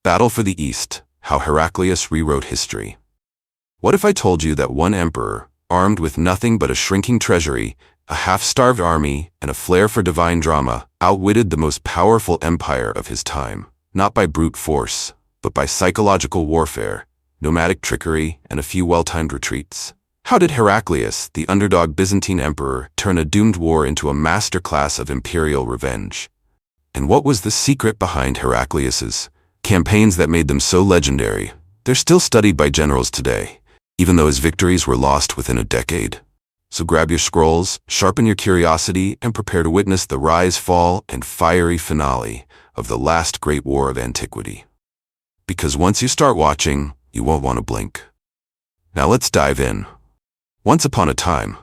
Battle for the East, how Heraclius rewrote history. What if I told you that one emperor, armed with nothing but a shrinking treasury, a half-starved army, and a flair for divine drama, outwitted the most powerful empire of his time, not by brute force, but by psychological warfare, nomadic trickery, and a few well-timed retreats? How did Heraclius, the underdog Byzantine emperor, turn a doomed war into a masterclass of imperial revenge? And what was the secret behind Heraclius's campaigns that made them so legendary? They're still studied by generals today, even though his victories were lost within a decade. So grab your scrolls, sharpen your curiosity, and prepare to witness the rise, fall, and fiery finale of the last great war of antiquity. Because once you start watching, you won't want to blink. Now let's dive in. Once upon a time,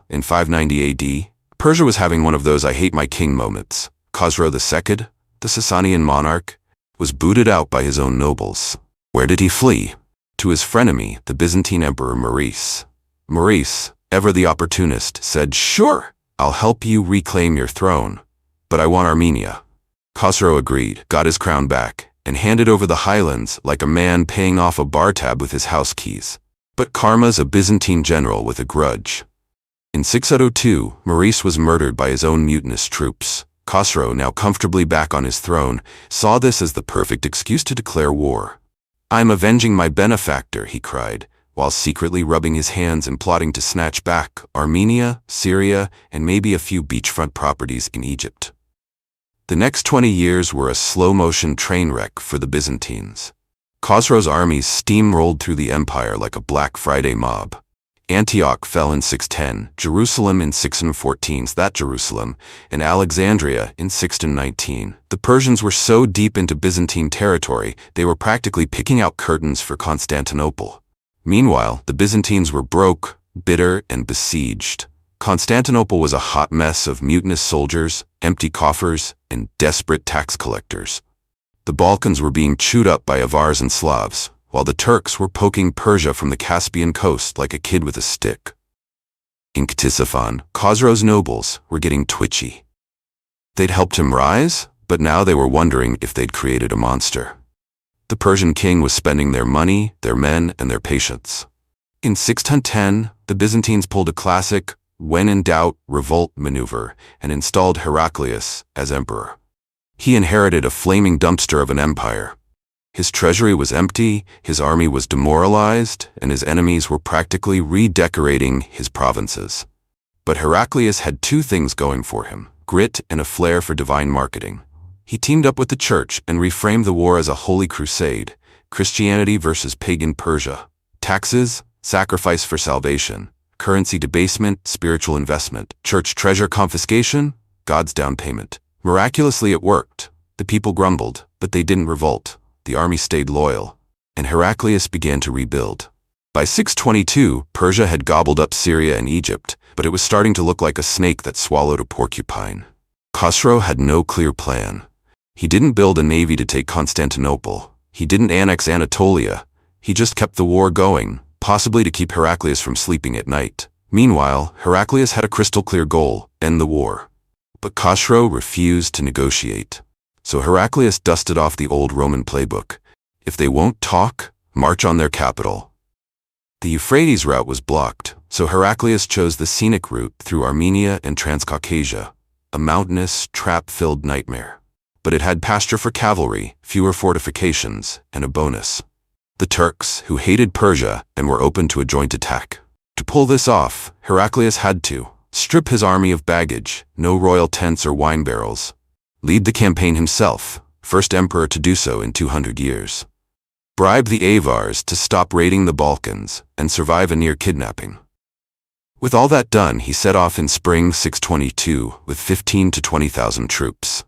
in 590 AD, Persia was having one of those I hate my king moments. Khosrow II, the Sasanian monarch, was booted out by his own nobles. Where did he flee? To his frenemy, the Byzantine emperor Maurice. Maurice, ever the opportunist, said, "Sure, I'll help you reclaim your throne, but I want Armenia." Khosrow agreed, got his crown back, and handed over the highlands like a man paying off a bar tab with his house keys. But karma's a Byzantine general with a grudge. In 602, Maurice was murdered by his own mutinous troops. Khosrow, now comfortably back on his throne, saw this as the perfect excuse to declare war. "I'm avenging my benefactor," he cried, while secretly rubbing his hands and plotting to snatch back Armenia, Syria, and maybe a few beachfront properties in Egypt. The next 20 years were a slow-motion train wreck for the Byzantines. Khosrow's armies steamrolled through the empire like a Black Friday mob. Antioch fell in 610, Jerusalem in 614, Jerusalem, and Alexandria in 619. The Persians were so deep into Byzantine territory, they were practically picking out curtains for Constantinople. Meanwhile, the Byzantines were broke, bitter, and besieged. Constantinople was a hot mess of mutinous soldiers, empty coffers, and desperate tax collectors. The Balkans were being chewed up by Avars and Slavs, while the Turks were poking Persia from the Caspian coast like a kid with a stick. In Ctesiphon, Khosrow's nobles were getting twitchy. They'd helped him rise, but now they were wondering if they'd created a monster. The Persian king was spending their money, their men, and their patience. In 610, the Byzantines pulled a classic, when in doubt, revolt maneuver, and installed Heraclius as emperor. He inherited a flaming dumpster of an empire. His treasury was empty, his army was demoralized, and his enemies were practically redecorating his provinces. But Heraclius had two things going for him: grit and a flair for divine marketing. He teamed up with the church and reframed the war as a holy crusade, Christianity versus pagan Persia. Taxes, sacrifice for salvation; currency debasement, spiritual investment; church treasure confiscation, God's down payment. Miraculously it worked. The people grumbled, but they didn't revolt. The army stayed loyal, and Heraclius began to rebuild. By 622, Persia had gobbled up Syria and Egypt, but it was starting to look like a snake that swallowed a porcupine. Khosrow had no clear plan. He didn't build a navy to take Constantinople. He didn't annex Anatolia. He just kept the war going, possibly to keep Heraclius from sleeping at night. Meanwhile, Heraclius had a crystal-clear goal: end the war. But Khosrow refused to negotiate. So Heraclius dusted off the old Roman playbook. If they won't talk, march on their capital. The Euphrates route was blocked, so Heraclius chose the scenic route through Armenia and Transcaucasia, a mountainous, trap-filled nightmare. But it had pasture for cavalry, fewer fortifications, and a bonus: the Turks, who hated Persia and were open to a joint attack. To pull this off, Heraclius had to strip his army of baggage, no royal tents or wine barrels. Lead the campaign himself, first emperor to do so in 200 years. Bribe the Avars to stop raiding the Balkans and survive a near kidnapping. With all that done, he set off in spring 622 with 15 to 20,000 troops.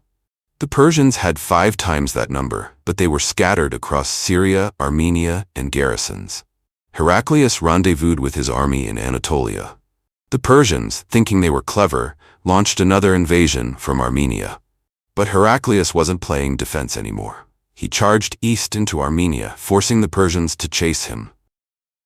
The Persians had 5 times that number, but they were scattered across Syria, Armenia, and garrisons. Heraclius rendezvoused with his army in Anatolia. The Persians, thinking they were clever, launched another invasion from Armenia. But Heraclius wasn't playing defense anymore. He charged east into Armenia, forcing the Persians to chase him.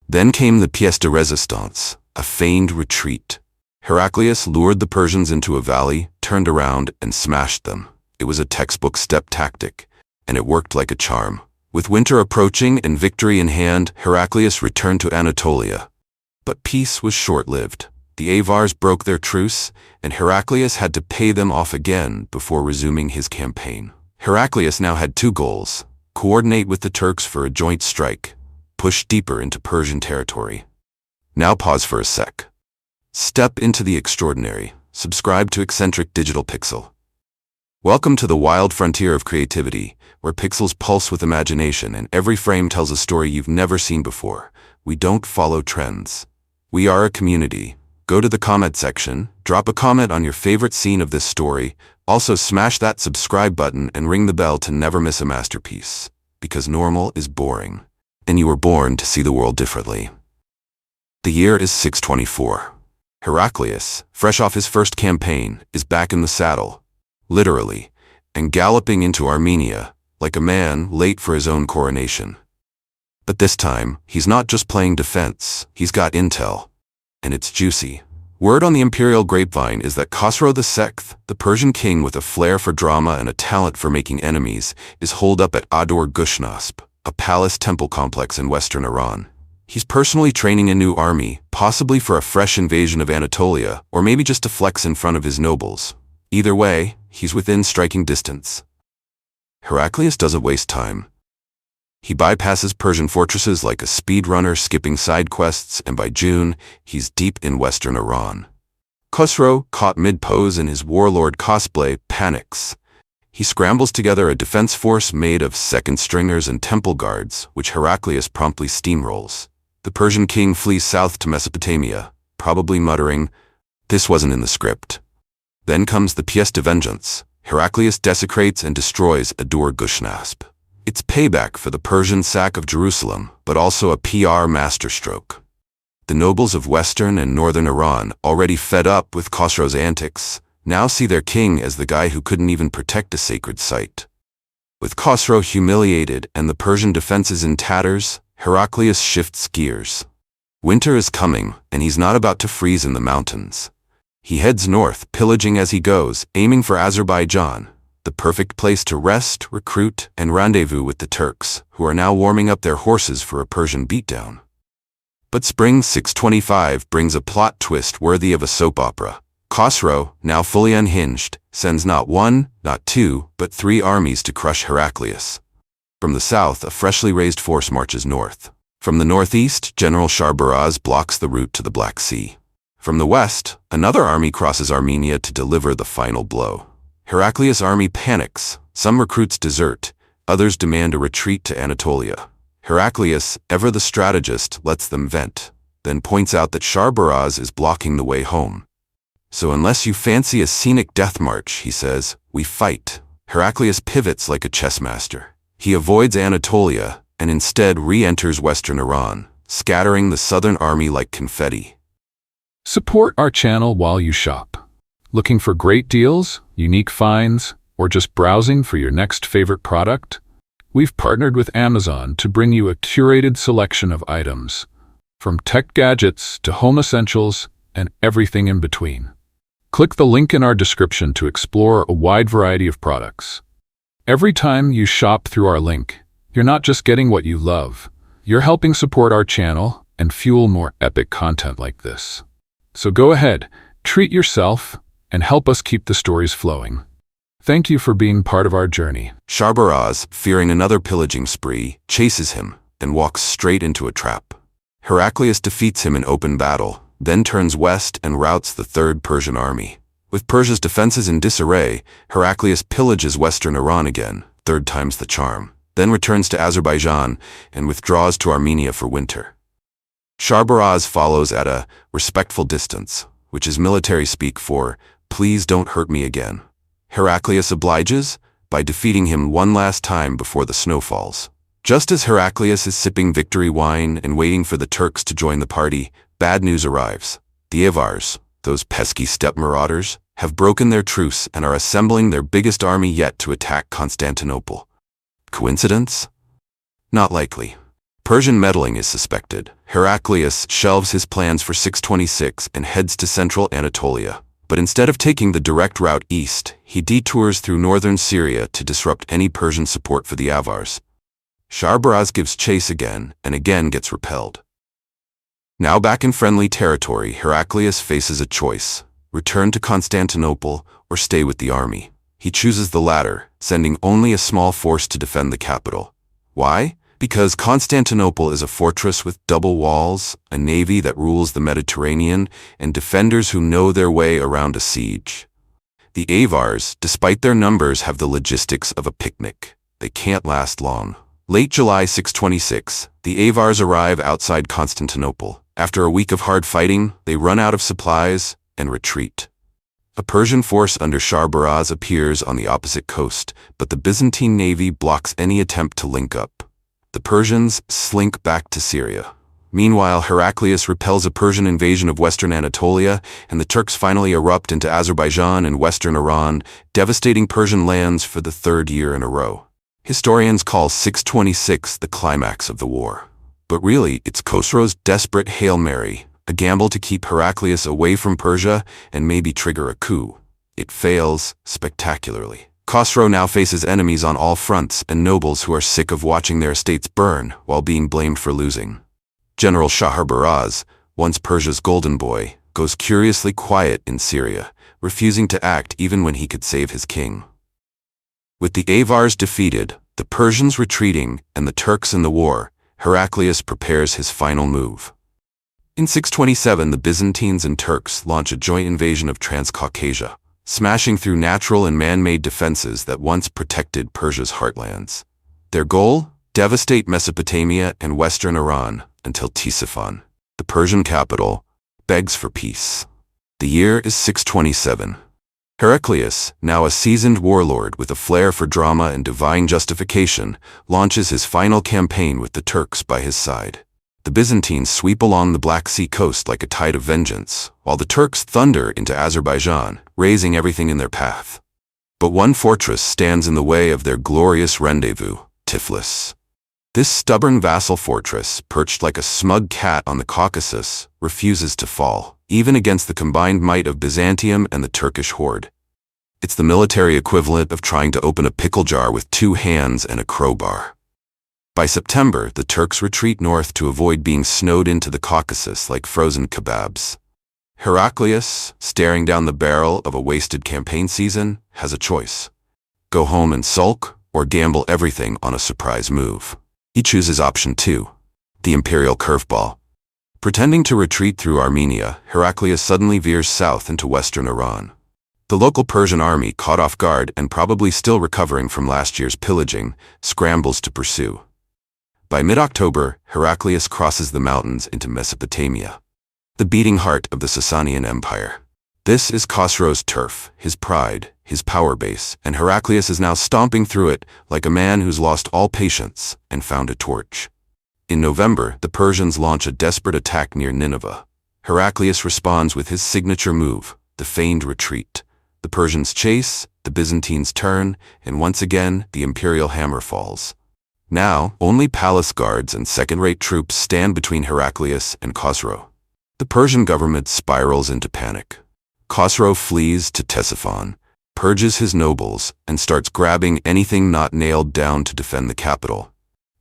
Then came the pièce de résistance, a feigned retreat. Heraclius lured the Persians into a valley, turned around, and smashed them. It was a textbook step tactic, and it worked like a charm. With winter approaching and victory in hand, Heraclius returned to Anatolia. But peace was short-lived. The Avars broke their truce, and Heraclius had to pay them off again before resuming his campaign. Heraclius now had two goals: coordinate with the Turks for a joint strike, push deeper into Persian territory. Now pause for a sec. Step into the extraordinary. Subscribe to Eccentric Digital Pixel. Welcome to the wild frontier of creativity, where pixels pulse with imagination and every frame tells a story you've never seen before. We don't follow trends. We are a community. Go to the comment section, drop a comment on your favorite scene of this story. Also smash that subscribe button and ring the bell to never miss a masterpiece. Because normal is boring, and you were born to see the world differently. The year is 624. Heraclius, fresh off his first campaign, is back in the saddle, literally, and galloping into Armenia, like a man late for his own coronation. But this time, he's not just playing defense, he's got intel. And it's juicy. Word on the imperial grapevine is that Khosrow II, the Persian king with a flair for drama and a talent for making enemies, is holed up at Adur-Gushnasp, a palace temple complex in western Iran. He's personally training a new army, possibly for a fresh invasion of Anatolia, or maybe just to flex in front of his nobles. Either way, he's within striking distance. Heraclius doesn't waste time. He bypasses Persian fortresses like a speedrunner skipping side quests, and by June, he's deep in western Iran. Khosrow, caught mid-pose in his warlord cosplay, panics. He scrambles together a defense force made of second-stringers and temple guards, which Heraclius promptly steamrolls. The Persian king flees south to Mesopotamia, probably muttering, "This wasn't in the script." Then comes the pièce de vengeance. Heraclius desecrates and destroys Adur-Gushnasp. It's payback for the Persian sack of Jerusalem, but also a PR masterstroke. The nobles of western and northern Iran, already fed up with Khosrow's antics, now see their king as the guy who couldn't even protect a sacred site. With Khosrow humiliated and the Persian defenses in tatters, Heraclius shifts gears. Winter is coming, and he's not about to freeze in the mountains. He heads north, pillaging as he goes, aiming for Azerbaijan, the perfect place to rest, recruit, and rendezvous with the Turks, who are now warming up their horses for a Persian beatdown. But spring 625 brings a plot twist worthy of a soap opera. Khosrow, now fully unhinged, sends not one, not two, but three armies to crush Heraclius. From the south, a freshly raised force marches north. From the northeast, General Sharbaraz blocks the route to the Black Sea. From the west, another army crosses Armenia to deliver the final blow. Heraclius' army panics. Some recruits desert, others demand a retreat to Anatolia. Heraclius, ever the strategist, lets them vent, then points out that Sharbaraz is blocking the way home. "So unless you fancy a scenic death march," he says, "we fight." Heraclius pivots like a chess master. He avoids Anatolia and instead re-enters western Iran, scattering the southern army like confetti. Support our channel while you shop. Looking for great deals, unique finds, or just browsing for your next favorite product? We've partnered with Amazon to bring you a curated selection of items, from tech gadgets to home essentials and everything in between. Click the link in our description to explore a wide variety of products. Every time you shop through our link, you're not just getting what you love, you're helping support our channel and fuel more epic content like this. So go ahead, treat yourself, and help us keep the stories flowing. Thank you for being part of our journey. Sharbaraz, fearing another pillaging spree, chases him and walks straight into a trap. Heraclius defeats him in open battle, then turns west and routs the Third Persian army. With Persia's defenses in disarray, Heraclius pillages western Iran again, third time's the charm, then returns to Azerbaijan and withdraws to Armenia for winter. Sharbaraz follows at a respectful distance, which is military speak for, "Please don't hurt me again." Heraclius obliges by defeating him one last time before the snow falls. Just as Heraclius is sipping victory wine and waiting for the Turks to join the party, bad news arrives. The Avars, those pesky steppe marauders, have broken their truce and are assembling their biggest army yet to attack Constantinople. Coincidence? Not likely. Persian meddling is suspected. Heraclius shelves his plans for 626 and heads to central Anatolia. But instead of taking the direct route east, he detours through northern Syria to disrupt any Persian support for the Avars. Sharbaraz gives chase again and again gets repelled. Now back in friendly territory, Heraclius faces a choice: return to Constantinople or stay with the army. He chooses the latter, sending only a small force to defend the capital. Why? Because Constantinople is a fortress with double walls, a navy that rules the Mediterranean, and defenders who know their way around a siege. The Avars, despite their numbers, have the logistics of a picnic. They can't last long. Late July 626, the Avars arrive outside Constantinople. After a week of hard fighting, they run out of supplies and retreat. A Persian force under Sharbaraz appears on the opposite coast, but the Byzantine navy blocks any attempt to link up. The Persians slink back to Syria. Meanwhile, Heraclius repels a Persian invasion of western Anatolia, and the Turks finally erupt into Azerbaijan and western Iran, devastating Persian lands for the third year in a row. Historians call 626 the climax of the war. But really, it's Khosrow's desperate Hail Mary, a gamble to keep Heraclius away from Persia and maybe trigger a coup. It fails spectacularly. Khosrow now faces enemies on all fronts and nobles who are sick of watching their estates burn while being blamed for losing. General Sharbaraz, once Persia's golden boy, goes curiously quiet in Syria, refusing to act even when he could save his king. With the Avars defeated, the Persians retreating, and the Turks in the war, Heraclius prepares his final move. In 627, the Byzantines and Turks launch a joint invasion of Transcaucasia, smashing through natural and man-made defenses that once protected Persia's heartlands. Their goal? Devastate Mesopotamia and western Iran until Ctesiphon, the Persian capital, begs for peace. The year is 627. Heraclius, now a seasoned warlord with a flair for drama and divine justification, launches his final campaign with the Turks by his side. The Byzantines sweep along the Black Sea coast like a tide of vengeance, while the Turks thunder into Azerbaijan, razing everything in their path. But one fortress stands in the way of their glorious rendezvous, Tiflis. This stubborn vassal fortress, perched like a smug cat on the Caucasus, refuses to fall, even against the combined might of Byzantium and the Turkish horde. It's the military equivalent of trying to open a pickle jar with 2 hands and a crowbar. By September, the Turks retreat north to avoid being snowed into the Caucasus like frozen kebabs. Heraclius, staring down the barrel of a wasted campaign season, has a choice: go home and sulk, or gamble everything on a surprise move. He chooses option 2, the imperial curveball. Pretending to retreat through Armenia, Heraclius suddenly veers south into western Iran. The local Persian army, caught off guard and probably still recovering from last year's pillaging, scrambles to pursue. By mid-October, Heraclius crosses the mountains into Mesopotamia, the beating heart of the Sasanian Empire. This is Khosrow's turf, his pride, his power base, and Heraclius is now stomping through it like a man who's lost all patience and found a torch. In November, the Persians launch a desperate attack near Nineveh. Heraclius responds with his signature move, the feigned retreat. The Persians chase, the Byzantines turn, and once again, the imperial hammer falls. Now, only palace guards and second-rate troops stand between Heraclius and Khosrow. The Persian government spirals into panic. Khosrow flees to Ctesiphon, purges his nobles, and starts grabbing anything not nailed down to defend the capital.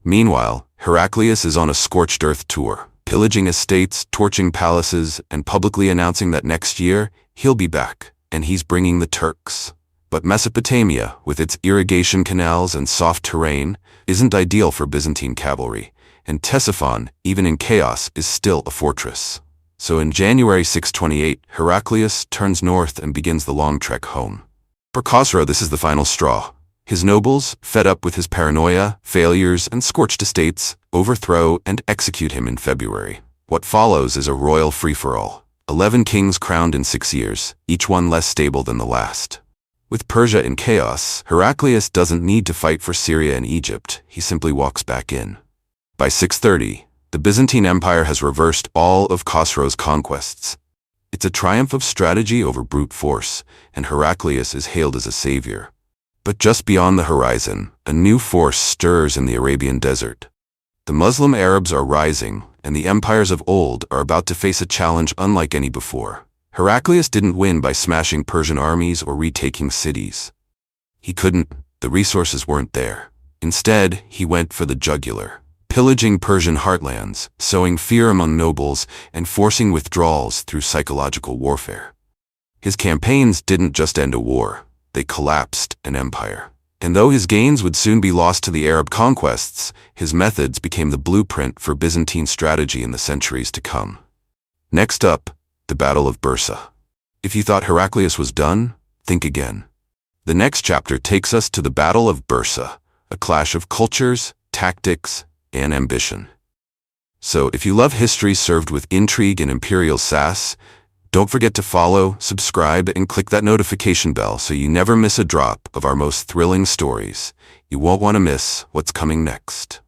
Meanwhile, Heraclius is on a scorched earth tour, pillaging estates, torching palaces, and publicly announcing that next year, he'll be back, and he's bringing the Turks. But Mesopotamia, with its irrigation canals and soft terrain, isn't ideal for Byzantine cavalry, and Ctesiphon, even in chaos, is still a fortress. So in January 628, Heraclius turns north and begins the long trek home. For Khosrow, this is the final straw. His nobles, fed up with his paranoia, failures, and scorched estates, overthrow and execute him in February. What follows is a royal free-for-all. 11 kings crowned in 6 years, each one less stable than the last. With Persia in chaos, Heraclius doesn't need to fight for Syria and Egypt, he simply walks back in. By 630, the Byzantine Empire has reversed all of Khosrow's conquests. It's a triumph of strategy over brute force, and Heraclius is hailed as a savior. But just beyond the horizon, a new force stirs in the Arabian desert. The Muslim Arabs are rising, and the empires of old are about to face a challenge unlike any before. Heraclius didn't win by smashing Persian armies or retaking cities. He couldn't, the resources weren't there. Instead, he went for the jugular, pillaging Persian heartlands, sowing fear among nobles, and forcing withdrawals through psychological warfare. His campaigns didn't just end a war, they collapsed an empire. And though his gains would soon be lost to the Arab conquests, his methods became the blueprint for Byzantine strategy in the centuries to come. Next up, the Battle of Bursa. If you thought Heraclius was done, think again. The next chapter takes us to the Battle of Bursa, a clash of cultures, tactics, and ambition. So if you love history served with intrigue and imperial sass, don't forget to follow, subscribe, and click that notification bell so you never miss a drop of our most thrilling stories. You won't want to miss what's coming next.